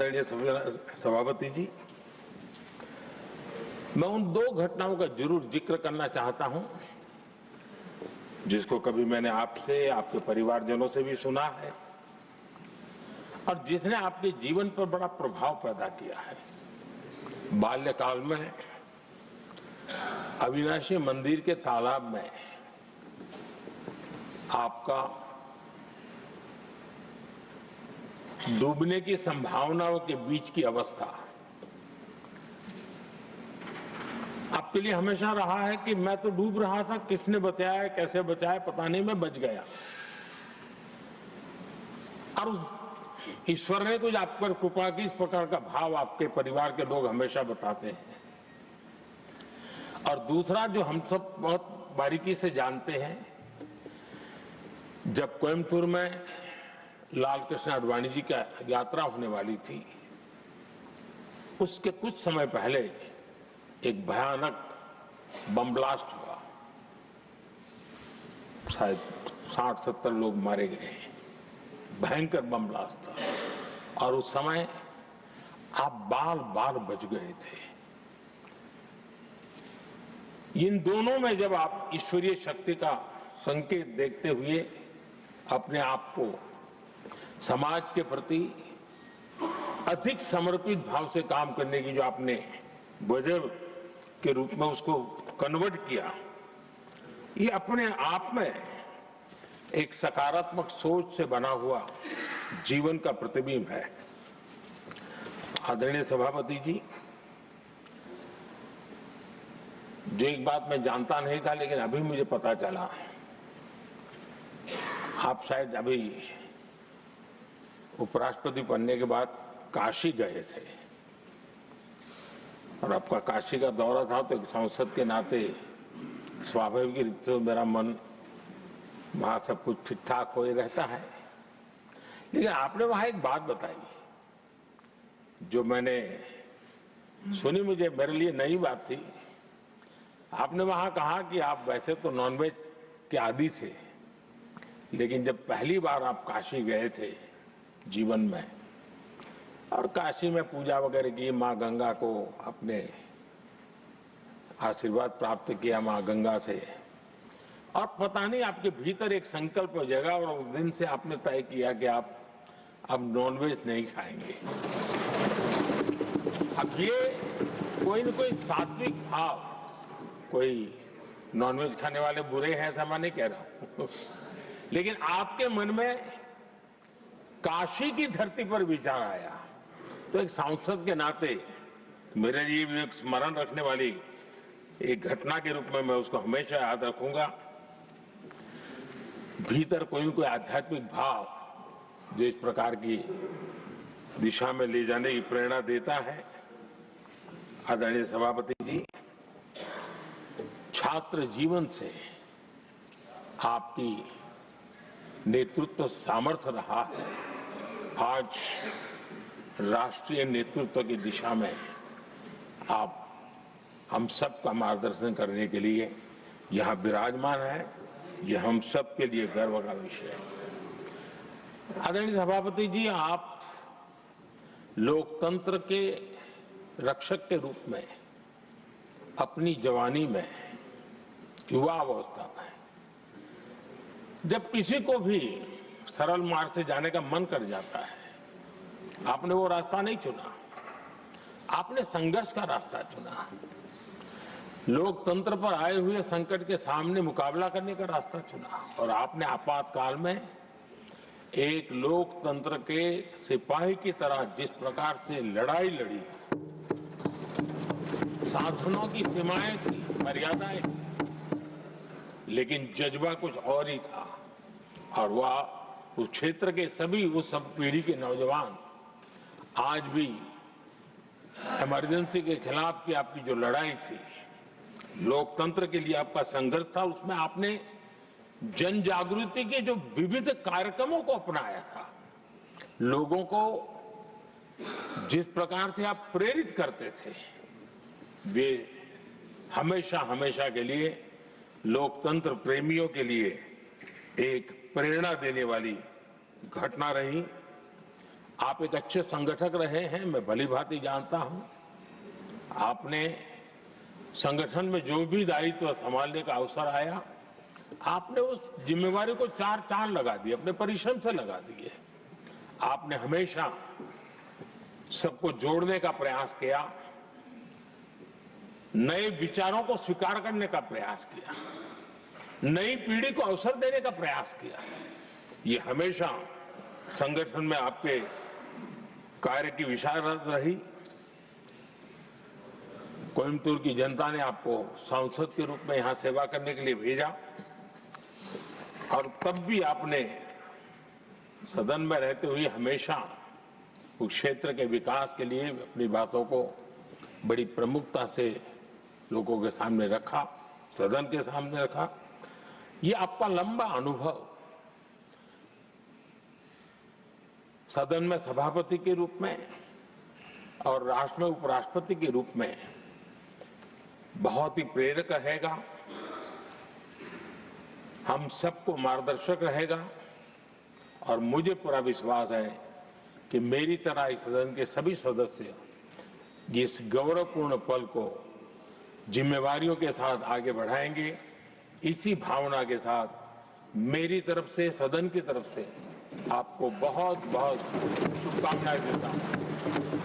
आदरणीय सभापति जी, मैं उन दो घटनाओं का जरूर जिक्र करना चाहता हूं जिसको कभी मैंने आपसे, आपके परिवारजनों से भी सुना है और जिसने आपके जीवन पर बड़ा प्रभाव पैदा किया है। बाल्यकाल में अविनाशी मंदिर के तालाब में आपका डूबने की संभावनाओं के बीच की अवस्था आपके लिए हमेशा रहा है कि मैं तो डूब रहा था, किसने बचाया, कैसे बचाया पता नहीं, मैं बच गया। और उस ईश्वर ने कुछ आप पर कृपा की, इस प्रकार का भाव आपके परिवार के लोग हमेशा बताते हैं। और दूसरा जो हम सब बहुत बारीकी से जानते हैं, जब कोयम्बतूर में लाल कृष्ण आडवाणी जी का यात्रा होने वाली थी, उसके कुछ समय पहले एक भयानक बम ब्लास्ट हुआ। शायद 60-70 लोग मारे गए। भयंकर बम ब्लास्ट था और उस समय आप बाल बाल बच गए थे। इन दोनों में जब आप ईश्वरीय शक्ति का संकेत देखते हुए अपने आप को समाज के प्रति अधिक समर्पित भाव से काम करने की जो आपने वजह के रूप में उसको कन्वर्ट किया, ये अपने आप में एक सकारात्मक सोच से बना हुआ जीवन का प्रतिबिंब है। आदरणीय सभापति जी, जो एक बात मैं जानता नहीं था लेकिन अभी मुझे पता चला, आप शायद अभी उपराष्ट्रपति बनने के बाद काशी गए थे और आपका काशी का दौरा था, तो एक सांसद के नाते स्वाभाविक रूप से मेरा मन वहां सब कुछ ठीक ठाक हो ही रहता है। लेकिन आपने वहां एक बात बताई जो मैंने सुनी, मुझे मेरे लिए नई बात थी। आपने वहां कहा कि आप वैसे तो नॉनवेज के आदी थे, लेकिन जब पहली बार आप काशी गए थे जीवन में और काशी में पूजा वगैरह की, माँ गंगा को अपने आशीर्वाद प्राप्त किया माँ गंगा से, और पता नहीं आपके भीतर एक संकल्प जगा और उस दिन से आपने तय किया कि आप अब नॉनवेज नहीं खाएंगे। अब ये कोई न कोई सात्विक भाव, कोई नॉनवेज खाने वाले बुरे हैं ऐसा मैं नहीं कह रहा हूं, लेकिन आपके मन में काशी की धरती पर विचार आया, तो एक सांसद के नाते मेरे लिए भी एक स्मरण रखने वाली एक घटना के रूप में मैं उसको हमेशा याद रखूंगा। भीतर कोई न कोई आध्यात्मिक भाव जो इस प्रकार की दिशा में ले जाने की प्रेरणा देता है। आदरणीय सभापति जी, छात्र जीवन से आपकी नेतृत्व सामर्थ्य रहा है। आज राष्ट्रीय नेतृत्व की दिशा में आप हम सब का मार्गदर्शन करने के लिए यहाँ विराजमान है, यह हम सब के लिए गर्व का विषय है। आदरणीय सभापति जी, आप लोकतंत्र के रक्षक के रूप में अपनी जवानी में, युवा अवस्था में, जब किसी को भी सरल मार्ग से जाने का मन कर जाता है, आपने वो रास्ता नहीं चुना, आपने संघर्ष का रास्ता चुना। लोकतंत्र पर आए हुए संकट के सामने मुकाबला करने का रास्ता चुना और आपने आपातकाल में एक लोकतंत्र के सिपाही की तरह जिस प्रकार से लड़ाई लड़ी, शासनों की सीमाएं थी, मर्यादाएं थी, लेकिन जज्बा कुछ और ही था। और वह उस क्षेत्र के सभी, उस सब पीढ़ी के नौजवान आज भी इमरजेंसी के खिलाफ की आपकी जो लड़ाई थी, लोकतंत्र के लिए आपका संघर्ष था, उसमें आपने जन जागृति के जो विविध कार्यक्रमों को अपनाया था। लोगों को जिस प्रकार से आप प्रेरित करते थे, वे हमेशा हमेशा के लिए लोकतंत्र प्रेमियों के लिए एक प्रेरणा देने वाली घटना रही। आप एक अच्छे संगठक रहे हैं, मैं भली भांति जानता हूं। आपने संगठन में जो भी दायित्व संभालने का अवसर आया, आपने उस जिम्मेवारी को चार चांद लगा दिए, अपने परिश्रम से लगा दिए। आपने हमेशा सबको जोड़ने का प्रयास किया, नए विचारों को स्वीकार करने का प्रयास किया, नई पीढ़ी को अवसर देने का प्रयास किया। ये हमेशा संगठन में आपके कार्य की विशारद रही। कोयम्बतूर की जनता ने आपको सांसद के रूप में यहां सेवा करने के लिए भेजा और तब भी आपने सदन में रहते हुए हमेशा उस क्षेत्र के विकास के लिए अपनी बातों को बड़ी प्रमुखता से लोगों के सामने रखा, सदन के सामने रखा। ये आपका लंबा अनुभव सदन में सभापति के रूप में और राष्ट्र में उपराष्ट्रपति के रूप में बहुत ही प्रेरक रहेगा, हम सबको मार्गदर्शक रहेगा। और मुझे पूरा विश्वास है कि मेरी तरह इस सदन के सभी सदस्य इस गौरवपूर्ण पल को जिम्मेवारियों के साथ आगे बढ़ाएंगे। इसी भावना के साथ मेरी तरफ से, सदन की तरफ से आपको बहुत बहुत शुभकामनाएं देता हूं।